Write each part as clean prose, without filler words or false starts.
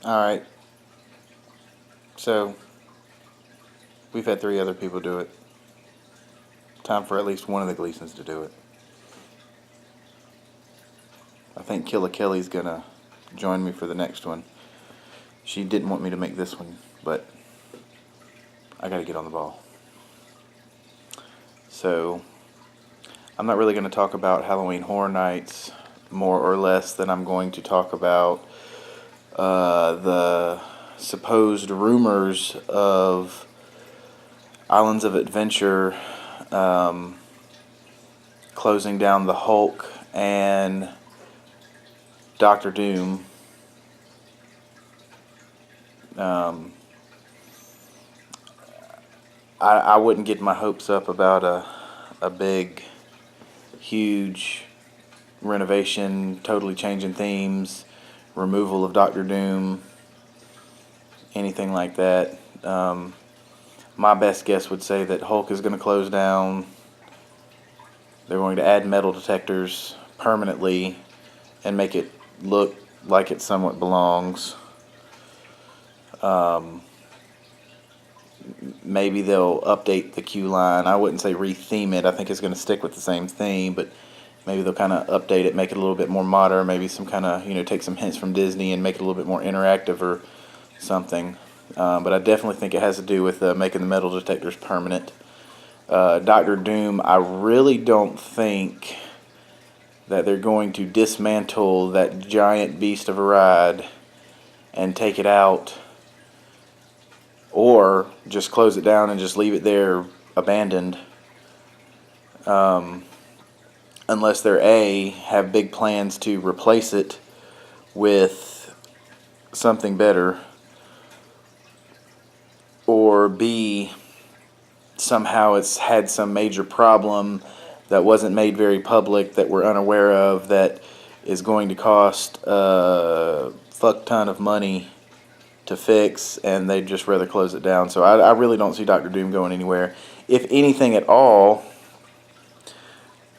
Alright, so we've had 3 other people do it. Time for at least one of the Gleasons to do it. I think Killa Kelly's gonna join me for the next one. She didn't want me to make this one, but I gotta get on the ball. So, I'm not really gonna talk about Halloween Horror Nights more or less than I'm going to talk about the supposed rumors of Islands of Adventure closing down the Hulk and Doctor Doom. I wouldn't get my hopes up about a big, huge renovation, totally changing themes, removal of Doctor Doom, anything like that. My best guess would say that Hulk is going to close down. They're going to add metal detectors permanently and make it look like it somewhat belongs. Maybe they'll update the queue line. I wouldn't say re-theme it. I think it's going to stick with the same theme, but maybe they'll kind of update it, make it a little bit more modern, maybe some kind of, take some hints from Disney and make it a little bit more interactive or something. But I definitely think it has to do with making the metal detectors permanent. Doctor Doom, I really don't think that they're going to dismantle that giant beast of a ride and take it out, or just close it down and just leave it there abandoned. Unless they're have big plans to replace it with something better, or B, somehow it's had some major problem that wasn't made very public that we're unaware of that is going to cost a fuck ton of money to fix, and they'd just rather close it down. So I really don't see Doctor Doom going anywhere. If anything at all,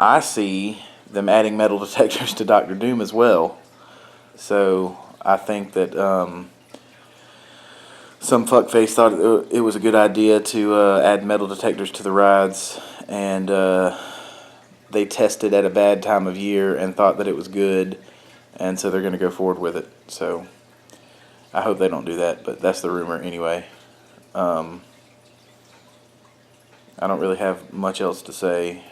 I see them adding metal detectors to Doctor Doom as well. So I think that some fuckface thought it was a good idea to add metal detectors to the rides, and they tested at a bad time of year and thought that it was good, and so they're going to go forward with it. So I hope they don't do that, but that's the rumor anyway. I don't really have much else to say.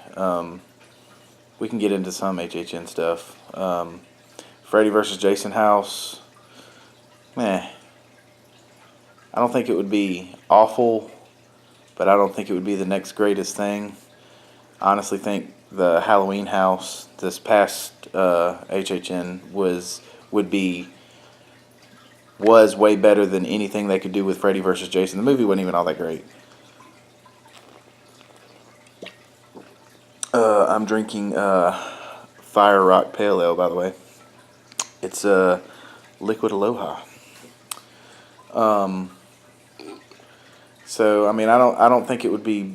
We can get into some HHN stuff. Freddy vs. Jason house. I don't think it would be awful, but I don't think it would be the next greatest thing. I honestly think the Halloween house this past HHN was way better than anything they could do with Freddy vs. Jason. The movie wasn't even all that great. I'm drinking Fire Rock Pale Ale, by the way. It's Liquid Aloha. So I mean, I don't think it would be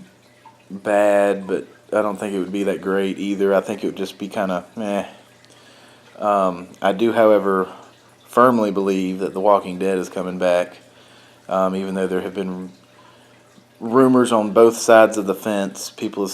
bad, but I don't think it would be that great either. I think it would just be kind of meh. I do, however, firmly believe that The Walking Dead is coming back, even though there have been rumors on both sides of the fence. People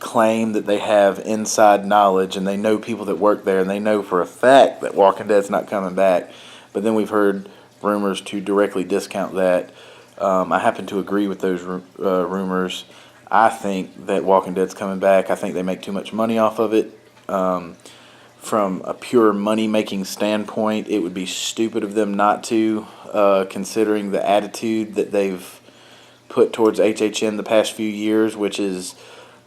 claim that they have inside knowledge and they know people that work there and they know for a fact that Walking Dead's not coming back. But then we've heard rumors to directly discount that. I happen to agree with those rumors. I think that Walking Dead's coming back. I think they make too much money off of it. From a pure money-making standpoint, it would be stupid of them not to, considering the attitude that they've put towards HHN the past few years, which is,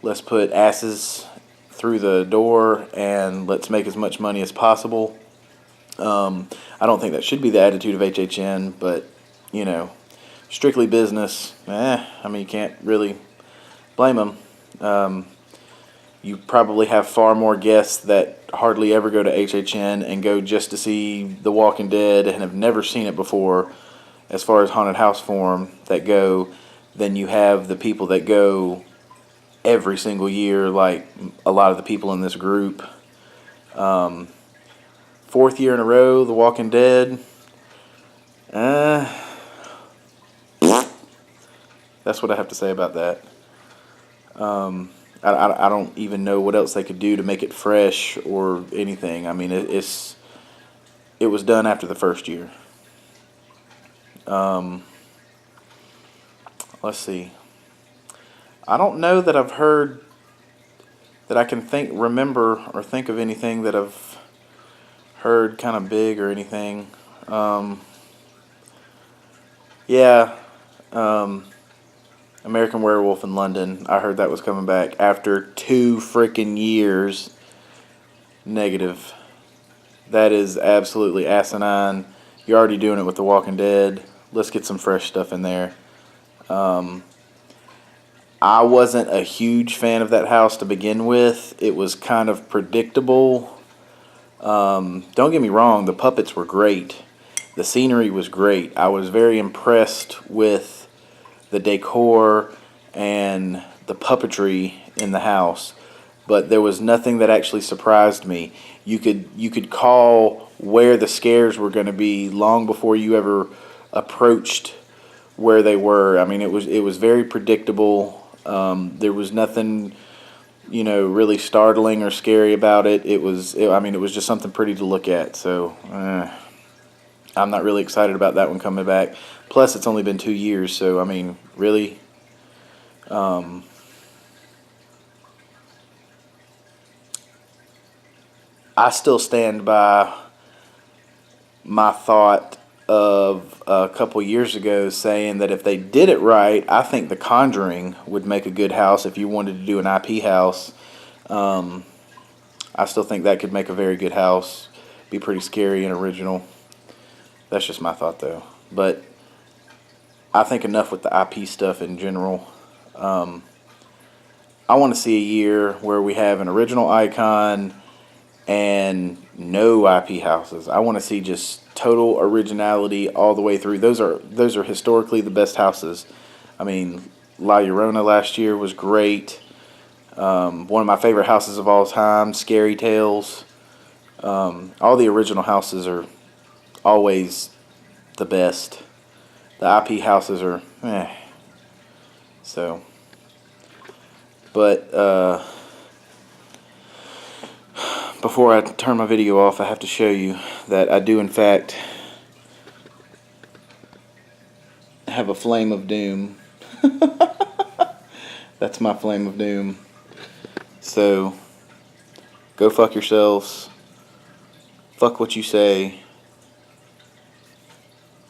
let's put asses through the door and let's make as much money as possible. I don't think that should be the attitude of HHN, but, strictly business, you can't really blame them. You probably have far more guests that hardly ever go to HHN and go just to see The Walking Dead and have never seen it before, as far as haunted house form, that go, than you have the people that go every single year, like a lot of the people in this group. 4th year in a row, The Walking Dead. Uh, that's what I have to say about that. I don't even know what else they could do to make it fresh or anything. I mean, it was done after the first year. Let's see. I don't know that I've heard that I can remember or think of anything that I've heard kind of big or anything. Yeah, American Werewolf in London. I heard that was coming back after 2 freaking years. Negative. That is absolutely asinine. You're already doing it with The Walking Dead. Let's get some fresh stuff in there. I wasn't a huge fan of that house to begin with. It was kind of predictable. Don't get me wrong, the puppets were great. The scenery was great. I was very impressed with the decor and the puppetry in the house, but there was nothing that actually surprised me. You could call where the scares were going to be long before you ever approached where they were. I mean, it was very predictable. There was nothing, really startling or scary about it. It was just something pretty to look at. So I'm not really excited about that one coming back. Plus, it's only been 2 years, so I mean, really. I still stand by my thought of a couple years ago saying that if they did it right, I think The Conjuring would make a good house if you wanted to do an IP house. I still think that could make a very good house. Be pretty scary and original. That's just my thought, though. But I think enough with the IP stuff in general. I want to see a year where we have an original icon and no IP houses. I want to see just total originality all the way through. Those are historically the best houses. I mean, La Llorona last year was great. One of my favorite houses of all time, Scary Tales. All the original houses are always the best. The IP houses are So, but before I turn my video off, I have to show you that I do in fact have a flame of doom. That's my flame of doom. So, go fuck yourselves. Fuck what you say.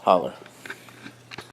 Holler.